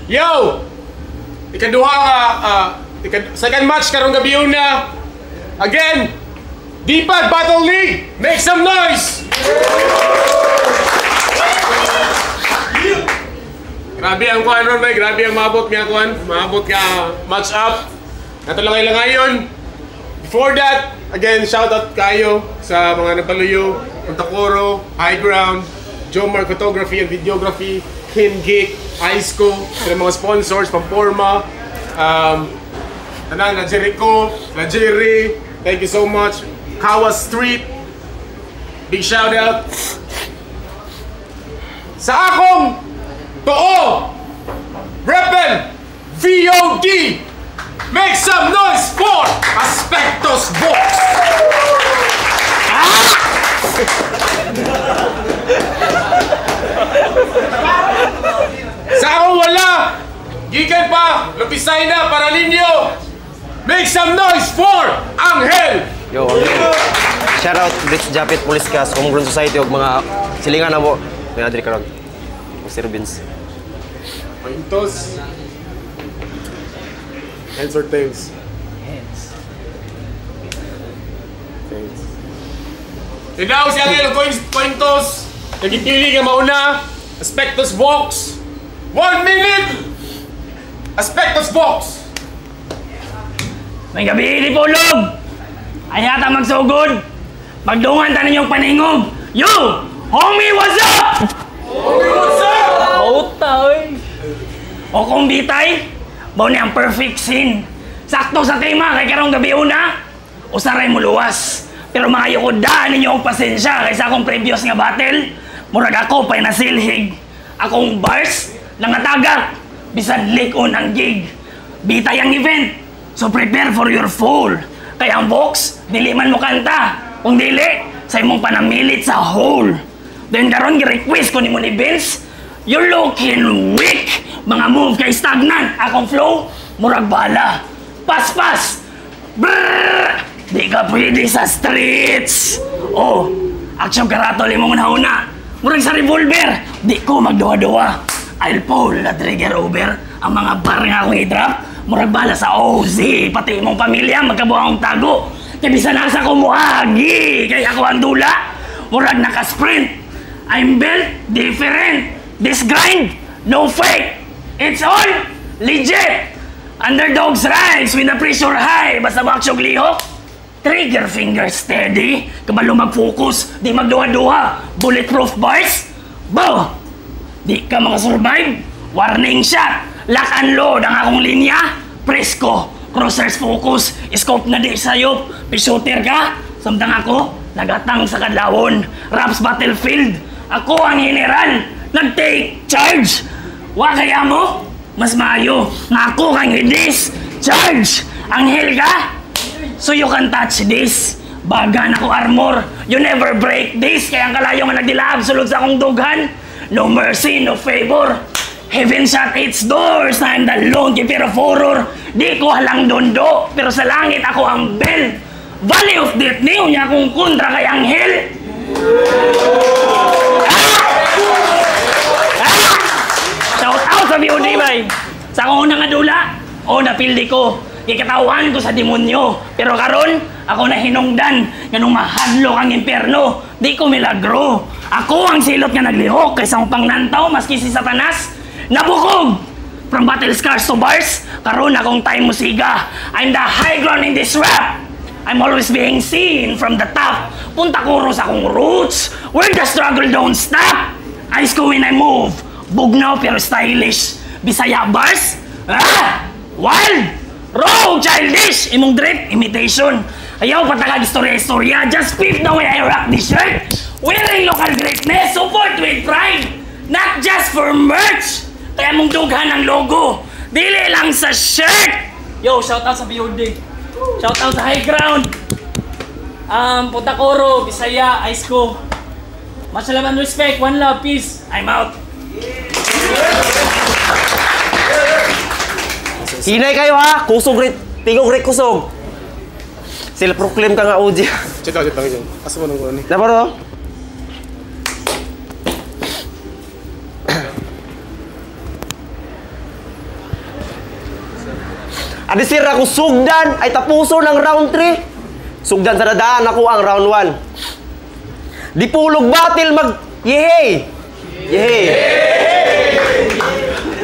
Yo! Ikaduha nga, second match karong gabi na. Again, D-Pad Battle League! Make some noise! Grabe ang kuhan ron, grabe ang maabot nga kuhan. Maabot ka match up. Nato lang kayo ngayon. Before that, again, shout out kayo sa mga napaluyo, Puntakoro, High Ground, Jomar Photography and Videography, Kin Geek, Iceco, sa mga sponsors, Pamporma, na Jericho, na Jerry, thank you so much. Kawa Street, big shout out. Sa akong Too, Rebel, VOD, make some noise for Aspectos Box! Sa akong wala, gikan pa, lupisay na para ninyo, make some noise for Angel! Yo, shout out Rich Japit Police Cast, Homegrown Society og mga silingan na mo. May adri karon. Mr. Rubins. Pointos. Hands or tails? Hands. Tails. Ikaw si Angel, Pointos. Nagipili ka mauna. Aspectos Box. 1 minute! Aspectos Box. May gabi, Lipolog! Ay yata magsugod. Magdungan ta ninyong paningog. Yo! Homie, what's up? Homie, what's up? Otoy! O kung bitay, bao niya ang perfect scene. Sakto sa tema kay karong gabi una. Usaray mo luwas. Pero mga yukodaan ninyo ang pasensya kaysa akong previous nga battle. Murag ako pa'y nasilhig. Akong bars, nangatagak. Bisan lik-on ang gig. Bitay ang event. So prepare for your fall. Kaya ang box, dili man mo kanta. Kung dili, sa imong panamilit sa hole. Then karon gi-request ko ni mo ni Vince. You're looking weak. Mga move kay stagnant. Akong flow, murag bala. Pas-pas. Brrrr! Di ka pwede sa streets. Oh, action karato limong una. Murag sa revolver. Di ko magduwa-duwa. I'll pull the trigger over. Ang mga bar nga akong i-drop. Murag bala sa OZ. Pati imong pamilya magkabuhang tago. Kaya bisa nasa ko muagi. Kaya ako ang dula. Murag naka-sprint. I'm built different. This grind, no fake. It's all legit. Underdogs rise with the pressure high. Basta baksyog lihok. Trigger finger steady. Kabalo mag-focus. Di magduha-duha. Bulletproof bars. Bow! Di ka makasurvive. Warning shot. Lock and load ang akong linya. Presko. Crossers focus. Scope na di sayop. Pisuter ka. Samtang ako, nagatang sa kadlawon. Raps battlefield. Ako ang general. Nag-take charge. Wa kaya mo? Mas maayo. Nga ako kang hidis. Charge. Anghel ka? So you can touch this. Baga na ko armor. You never break this. Kaya ang kalayo nga nagdilaab sulod sa akong dughan. No mercy, no favor. Heaven shut its doors. I'm the lone keeper of horror. Di ko halang dondo. Pero sa langit ako ang bell. Valley of Death niyo niya akong kontra kay Anghel. Shout out sa VOD bay. Sa akong unang adula, napildi ko. Ikatawan ko sa demonyo. Pero karon, ako na hinungdan. Ganong mahadlo ang impyerno. Di ko milagro. Ako ang silot nga naglihok kaysa akong pangnantaw maski si Satanas. Nabukog! From battle scars to bars, karon akong time musiga. I'm the high ground in this rap. I'm always being seen from the top. Punta kuro sa akong roots, where the struggle don't stop. Eyes ko when I move, bugnaw pero stylish. Bisaya bars, wild, raw, childish. Imong drip, imitation. Ayaw patagag istorya-istorya, just peep the way I rock this shirt. Wearing local greatness, support with pride. Not just for merch. Kaya mong dughan ang logo, dili lang sa shirt. Yo, shout out sa BOD. Shout out sa High Ground. Puntakoro, Bisaya, Iceco. Much love and respect, one love, peace. I'm out. Hinay kayo ha! Kusog rit! Tingog rit kusog! Sila proclaim ka nga OG. Check out yun. Asa mo nung ano ni? Dapat o? Adisir ako sugdan ay tapuso ng round 3. Sugdan sa nadaan ako ang round 1. Dipulog battle mag yehey. Yehey.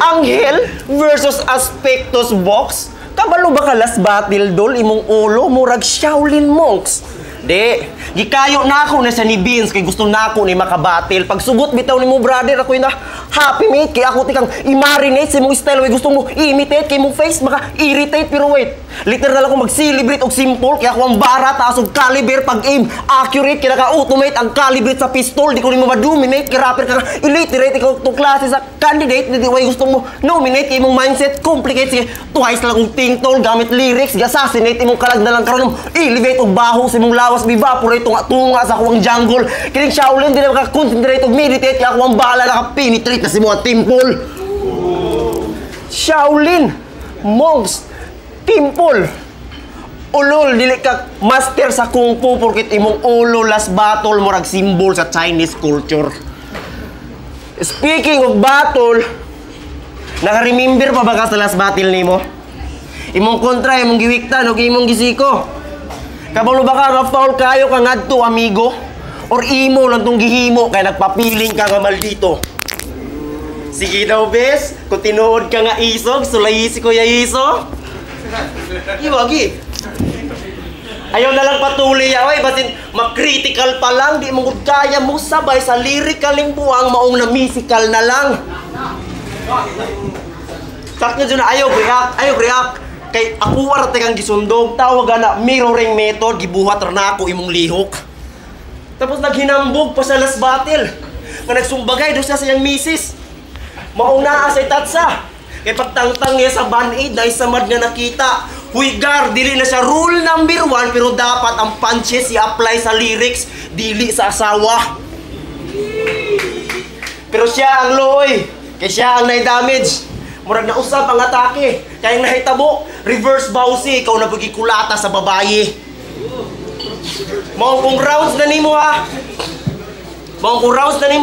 Anghel versus Aspectus Box. Kabalo ba ka last battle dol imong ulo murag Shaolin monks? Di, gikayo na ako na sa ni Beans kay gusto na ako ni makabatil. Pag sugot bitaw ni mo brother ako na happy mate kay ako tikang i-marinate sa imong style way gusto mo i-imitate kay mong face maka-irritate pero wait. Literal ako mag-celebrate og simple kay ako ang bara taas og caliber pag aim accurate kay naka-automate ang calibrate sa pistol di ko nimo ma-dominate kay rapper ka illiterate ikaw to klase sa candidate di way gusto mo nominate kay imong mindset complicate sige twice lang og tingtol gamit lyrics assassinate imong kalag na lang karon elevate og baho sa imong lawas evaporate tunga sa akong jungle kining Shaolin di na maka-concentrate og meditate kay ako ang bala naka-penetrate na si mga temple. Shaolin monks temple. Ulol dili ka master sa kung fu porket imong ulo last battle murag symbol sa Chinese culture. Speaking of battle, naka-remember pa ba ka sa last battle nimo? Imong kontra imong giwiktan ug imong gisiko. Kabalo ba ka nga foul kayo ka ngadto amigo? Or imo lang tong gihimo kay nagpapiling ka nga maldito. Sige daw bes, kung tinuod ka nga isog, sulayisi ko ya iso. Iwagi. Ayaw na lang patuloy away, basin makritical pa lang, di mo kaya mo sabay sa lyricaling buwang maong na musical na lang. Sakto dyan na ayaw react. Kay ako arate kang gisundog, tawag na mirroring method, gibuhat na ako imong lihok. Tapos naghinambog pa sa last battle. Nga nagsumbagay doon sa siyang misis. Maong naa sa itatsa. Kay pagtangtang niya sa band-aid na isamad nga nakita. Huygar, dili na siya rule number 1 pero dapat ang punches i-apply sa lyrics, dili sa asawa. Pero siya ang loy, kay siya ang na-damage. Murag na usap ang atake, kaya nahitabo, reverse bawsi, ikaw na pagikulata sa babae. Maong kung rounds na nimo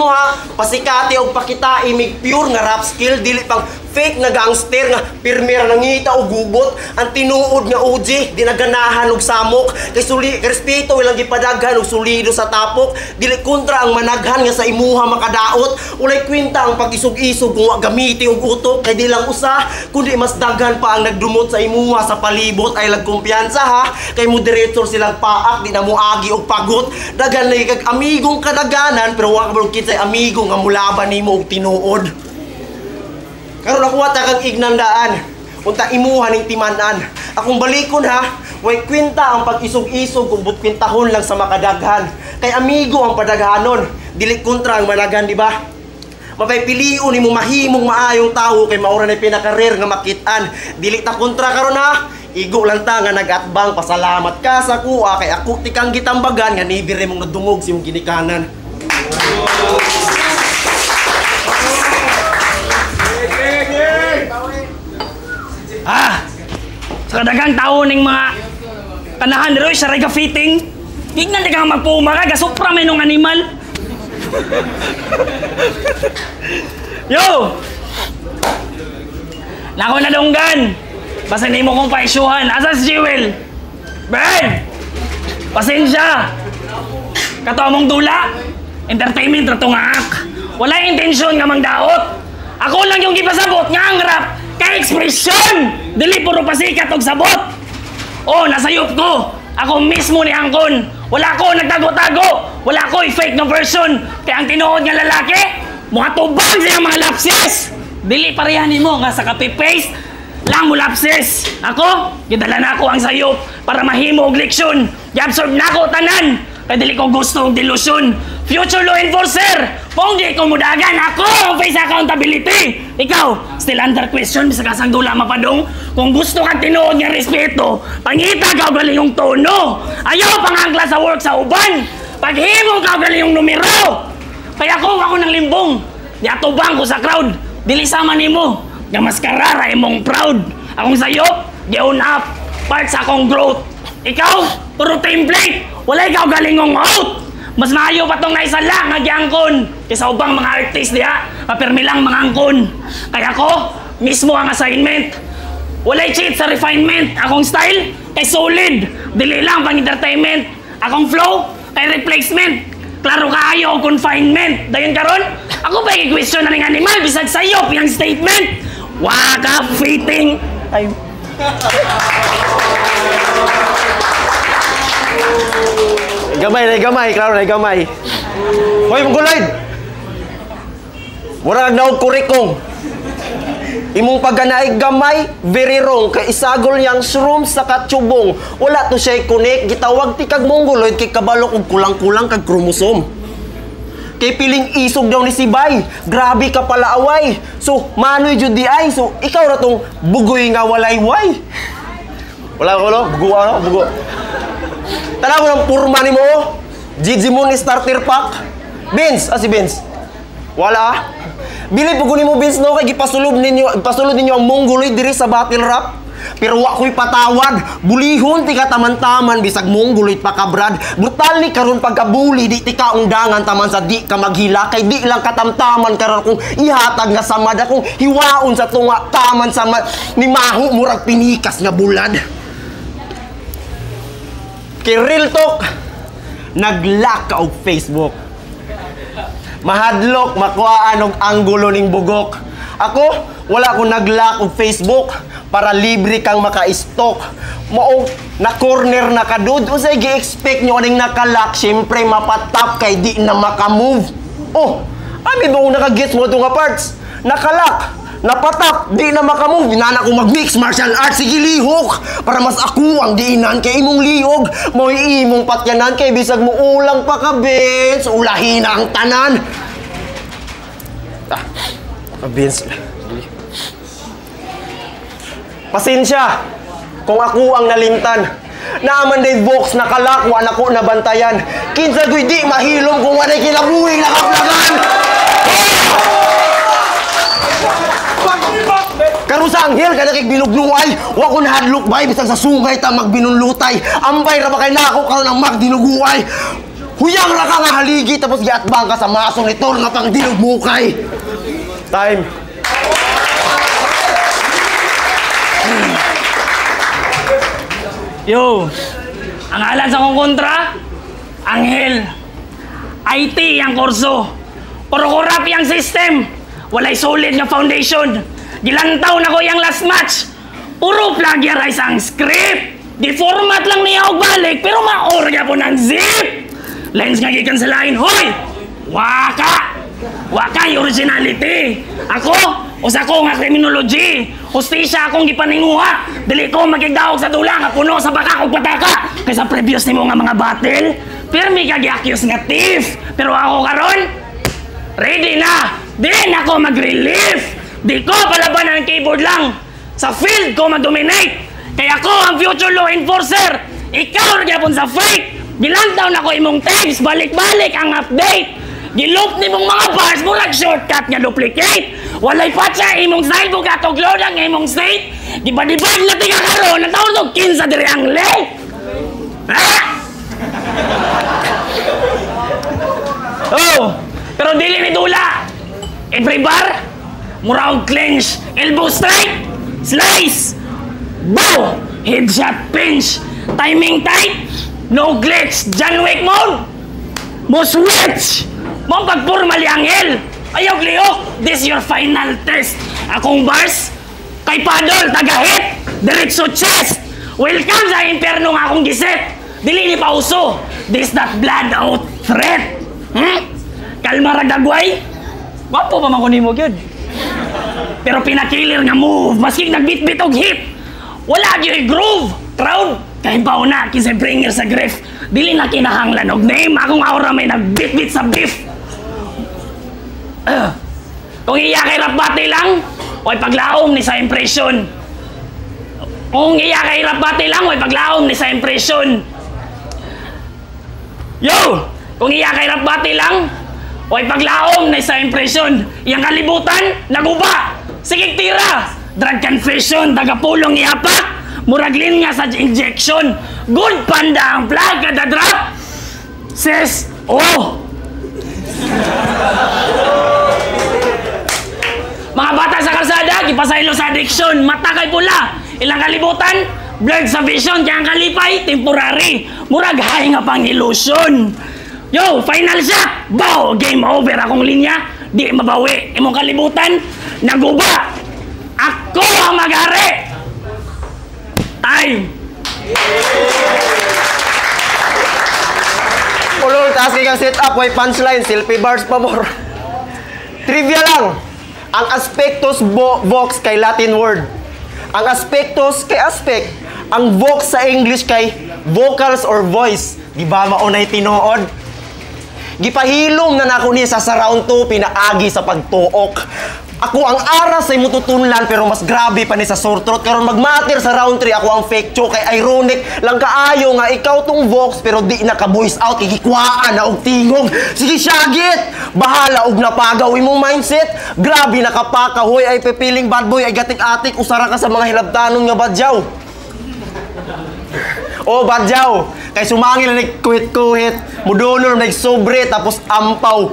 ha. Pasikati og pakita imig pure nga rap skill dili pang fake na gangster nga pirmera nangita og gugot ang tinuod nga OG di naganahan og samok kay respeto ilang gipadaghan og solido sa tapok dili kontra ang managhan nga sa imuha makadaot ulay kwenta ang pag-isog-isog kung wa gamiti og utok kay di lang usa kundi mas daghan pa ang nagdumot sa imuha sa palibot ay lag kumpiyansa ha kay moderator silang paak di na moagi og pagot daghan lay kag amigong kadaganan pero wa ka kit say amigo nga mulaban nimo og tinuod. Karon ako wata kang ignandaan. Unta imuha ning timan-an. Akong balikon ha, way kwenta ang pag-isog-isog kung butkwintahon lang sa makadaghan. Kay amigo ang padaghanon, dili kontra ang malaghan, di ba? Mapaypiliun nimo mahimong maayong tawo kay maura na pinaka-rare nga makit-an. Dili ta kontra karon ha. Igo lang ta nga nag-atbang pasalamat ka sa kuha kay ako tikang gitambagan nga nibire mong nadungog si mong ginikanan. Sa kadagang tao ning mga kanahan dito, siya rin ka-fitting. Tignan di ka magpuma ka, gasupra may nung animal. Yo! Nako na dunggan. Basta hindi mo kong paisyuhan. Asa si Jewel? Ben! Pasensya! Kato mong dula. Entertainment rato nga ak. Wala intensyon nga mangdaot. Ako lang yung gipasabot nga ang rap. Ka-expression! Dili puro pasikat og sabot! Oh, nasayop ko! Ako mismo ni Angkon! Wala ko nagtago-tago! Wala ko i-fake na version! Kaya ang tinuod nga lalaki, mga tubang siya mga lapses! Dili parehanin mo nga sa copy-paste lang mo lapses! Ako, gidala na ako ang sayop para mahimo og leksyon! I-absorb na ako tanan! Kaya dili ko gusto og delusyon! Future law enforcer! Kung di ko mudagan, ako ang face accountability! Ikaw, still under question, bisa kasang dula mapadong. Kung gusto kang tinuod nga respeto, pangita ka galing yung tono. Ayaw pangangkla sa work sa uban. Paghimo ka galing yung numero. Kaya ako ng limbong. Yatubang ko sa crowd. Dili sama nimo. Nga mas karara imong proud. Akong sayop, gion up. Part sa akong growth. Ikaw, puro template. Wala ikaw galing yung out. Mas maayo pa tong naisala nga giangkon kaysa ubang mga artist diha, papirmi lang mga angkon. Kaya ko, mismo ang assignment. Walay cheat sa refinement. Akong style, kay solid. Dili lang pang entertainment. Akong flow, kay replacement. Klaro kaayo o confinement. Dayon karon, ako ba i-question na ng animal bisag sayop yung statement. Waka fitting. Ay. Gamay, klaro na gamay. Hoy, Mongoloid! Mura na kurikong. Imong pagganay gamay, very wrong. Kay isagol niyang shroom sa katsubong. Wala to siya connect. Gitawag ti kag Mongoloid kay kabalok og kulang-kulang kag kromosom. Kay piling isog daw ni si Bay. Grabe ka pala away. So, manoy jud di ay. So, ikaw na tong bugoy nga walay-way. Wala ko no? Bugo. Tanaw mo ng purma ni mo. Gigi Moon starter pack. Vince, si Vince. Wala. Bili pugunin mo Vince no kay ipasulod ninyo ang Mongoloid diri sa battle rap. Pero wa ko'y patawad. Bulihon ti ka taman-taman bisag Mongoloid pa ka Brad. Brutal ni karon pagkabuli di ti ka undangan taman sa di ka maghila kay di lang katamtaman karon kung ihatag nga samad akong hiwaon sa tunga taman sa ni mahu murag pinikas nga bulad. Kay real talk nag-lock ka og Facebook. Mahadlok, makuhaan og anggulo ning bugok. Ako, wala ko nag-lock og Facebook para libre kang maka-stock. Mao na corner na kadud. Usay gi-expect nyo aning naka-lock, syempre mapatap kay di na maka-move. Oh, ami ba naka-gets mo ito nga parts? Naka-lock, napatap, di na makamove. Inana ko mag-mix martial arts, sige lihok. Para mas ako ang diinan kay imong liog. Mo'y imong patyanan kay bisag mo ulang pa ka, Vince. Ulahin na ang tanan. Vince. Pasensya kung ako ang nalimtan. Naaman day Vox, nakalak, wa na ko nabantayan. Kinsa ko'y di mahilom kung wana'y kinabuhi nakaplagan. Karon sa anghel kada kay binugnuay, wa ko nahadlok bay bisag sa sungay ta magbinunlutay. Ambay ra ba kay nako karon ang magdinuguay. Huyang ra ka nga haligi tapos giatbang ka sa masong ni Tor nga pang dinugmukay. Time. Yo, ang alan sa kong kontra, Anghel. IT ang kurso. Puro korap yung system. Walay solid nga foundation. Gilantaw na ko yung last match. Puro plagiarize ang script. Di-format lang niya og balik, pero maorya po ng zip. Lines nga gikan sa line. Hoy! Waka! Waka yung originality. Ako, usa ko nga criminology. Hustisya akong gipaninguha. Dili ko magigdaog sa dula nga puno sa baka o pataka. Kaysa previous nimo nga mga battle, pero may kagi-accuse nga thief. Pero ako karon, ready na. Din ako mag-relief. Di ko palaban ang keyboard lang. Sa field ko mag-dominate. Kaya ako ang future law enforcer. Ikaw nagyapon sa fake. Gilantaw na ko imong tapes. Balik-balik ang update. Giloop ni mong mga bars. Murag shortcut nga duplicate. Walay patsa imong style. Bugatog load ang imong state. Diba-dibag na tiga karon. Natawag kinsa diri ang late. Oh, pero dili ni dula. Every bar, murang clinch, elbow strike, slice, bow, headshot pinch, timing tight, no glitch, John Wick mode, mo switch, mo pagpurmal yung Anghel. Ayaw liok, this your final test. Akong bars, kay Padol, taga-hit, diretso chest. Welcome sa impyerno nga akong giset. Dili ni pauso, this that blood out threat. Kalma ragdagway, wapo pa man ko nimo gyud. Pero pinakilir nga move, maski nagbit-bit og hit. Wala gyud groove, crowd. Kay bauna kinsa bringer sa griff. Dili na kinahanglan og name, akong aura may nagbit-bit sa beef. Kung iya kay rap battle lang, oy paglaom ni sa impression. Kung iya kay rap battle lang, oy paglaom ni sa impression. Yo, kung iya kay rap battle lang, oy paglaom na sa impression. Iyang kalibutan, naguba. Sige tira. Drug confession, tagapulong iapa. Muraglin nga sa injection. Good panda ang plug kada drop. Sis, oh. Mga bata sa kalsada, ipasaylo sa addiction. Mata kay pula. Ilang kalibutan, blurred sa vision, kaya ang kalipay, temporary. Murag hay nga pang illusion. Yo, final shot! Bow! Game over akong linya. Di mabawi. Imong kalibutan, naguba. Ako ang mag-ari. Time! Ulol, taas kay kang setup, way punchline, selfie bars pa more. Trivia lang. Ang aspectus vox kay Latin word. Ang aspectus kay aspect. Ang vox sa English kay vocals or voice. Di ba maunay tinuod? Gipahilom na nako ni sa round 2 pinaagi sa pagtuok. Ako ang aras ay mututunlan pero mas grabe pa ni sa sore throat. Karon magmatter sa round 3 ako ang fake choke kay ironic lang kaayo nga ikaw tong vox pero di naka-voice out igikwaan na og tingog. Sige syagit! Bahala og napagaw imong mindset. Grabe nakapaka hoy ay pipiling bad boy ay gatik-atik usara ka sa mga hilabtanon nga badyaw. Oh badyaw kay sumangil na kuhit-kuhit mudonor na sobre tapos ampaw.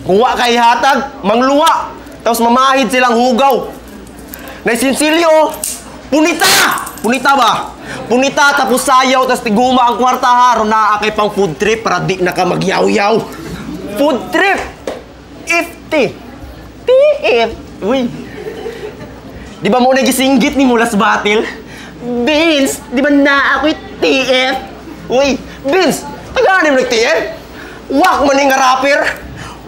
Kuwa kay hatag mangluwa. Tapos mamahid silang hugaw. Naisinsilyo, punita! Punita ba? Punita tapos sayaw, tapos tiguma ang kwarta haro na akay pang food trip para di na ka magyaw-yaw. Food trip! Ifty! TF! Uy! Di ba mo nagisinggit ni Mulas Battle? Vince! Di ba na ako'y TF? Uy! Vince! Tagaan mo nag-TF? Wak man nga rapper!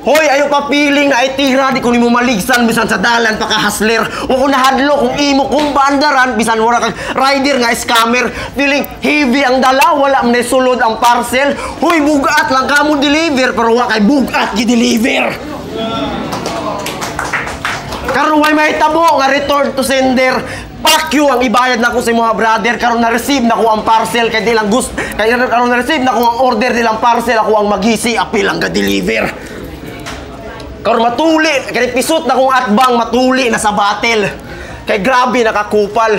Hoy, ayo pa piling na itira di ko nimo maligsan bisan sa dalan pa ka hustler. O kung nahadlo kung imo kung bandaran bisan wala kang rider nga scammer. Feeling heavy ang dala wala man sulod ang parcel. Hoy, bugat lang kamo deliver pero wa kay bugat gi-deliver. Karon way may tabo nga return to sender. Fuck you ang ibayad na ko sa mga brother karon na-receive na ko ang parcel kay di lang gusto kay karon na-receive na ko ang order nilang parcel ako ang magisi apil ang ga-deliver. Karon matuli, kay pisot na kong atbang matuli na sa battle. Kay grabe nakakupal.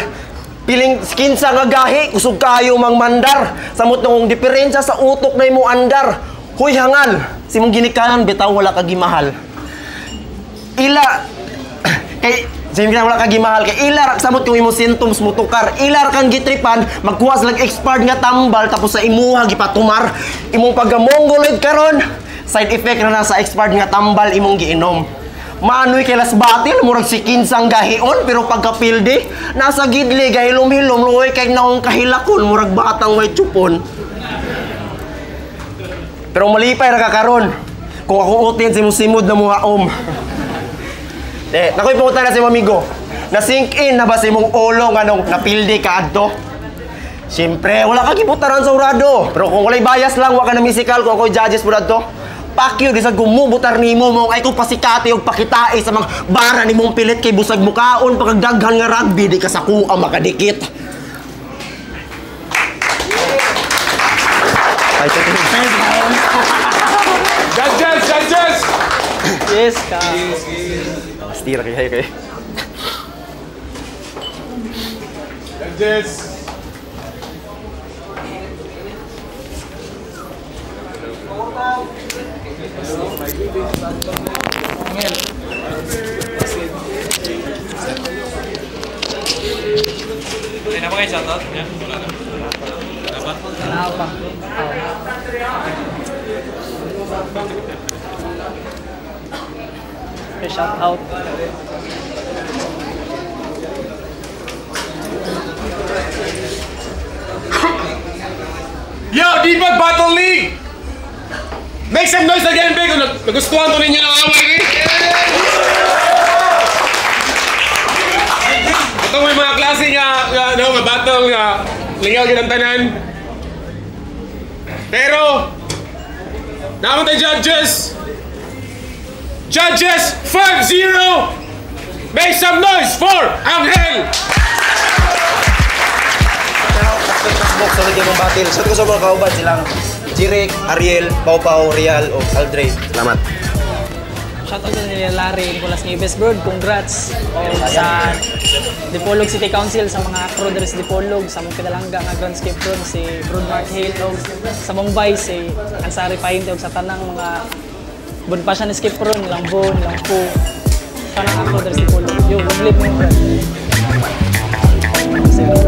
Piling skinsa nga gahi, kusog kayo mang mandar. Samot nung diferensya sa utok na imo andar. Huy hangal, si mong ginikanan bitaw wala ka gimahal. Ila kay sige wala ka gimahal kay ila samot yung imo symptoms mo tukar. Ila kang gitripan, magkuwas lang expired nga tambal tapos sa imuha gipatumar. Imong paggamongoloid karon. Side effect na sa expired nga tambal imong giinom. Maanoy kay Las Batil murag si kinsang gahion pero pagkapildi nasa gidli gahilom-hilom luoy kay naong kahilakon murag batang way chupon. Pero malipay ra ka karon kung akong utin si simod na mga nakoy punta na si mamigo. Na sink in na ba si mong ulo nga nung napildi ka adto? Siyempre, wala ka gibutaran sa urado. Pero kung walay bias lang, wala ka na musical kung ako'y judges po dito. Pakyo, di sa gumubutar ni mo ay kung pasikati o pakitai sa mga bara ni mong pilit kay busag mukaon pagkagdaghan nga rugby, di ka sa kuha makadikit. Judges! Judges! Yes, ka. Stira kayo. Judges! Ay, na ba kayo shoutout? Yan, wala na. Wala ba? Wala pa. Shout out. Yo, Debug Battle League! Make some noise again, big! Nagustuhan ko ninyo ng away ni. Ito may mga klase nga battle nga lingaw yun ang tanan. Pero, naman tayo judges! Judges 5-0! Make some noise for Angel! Box sa video ng battle. Sa sa mga kauban silang Jirek, Ariel, Pau Pau, Real o Aldre. Salamat. Shoutout sa nila Larry, Nicolas Nieves, bro. Congrats. O sa Dipolog City Council, sa mga crew dari sa Dipolog, sa mong pinalangga nga groundscape road, si Broad Mark Hale, o sa Mumbai, si Ansari Painte, o sa tanang mga Bonpasyan Escape Room, Lambon, Lampu, sa mga crew dari sa Dipolog. Yo, good live mo, bro. Instagram.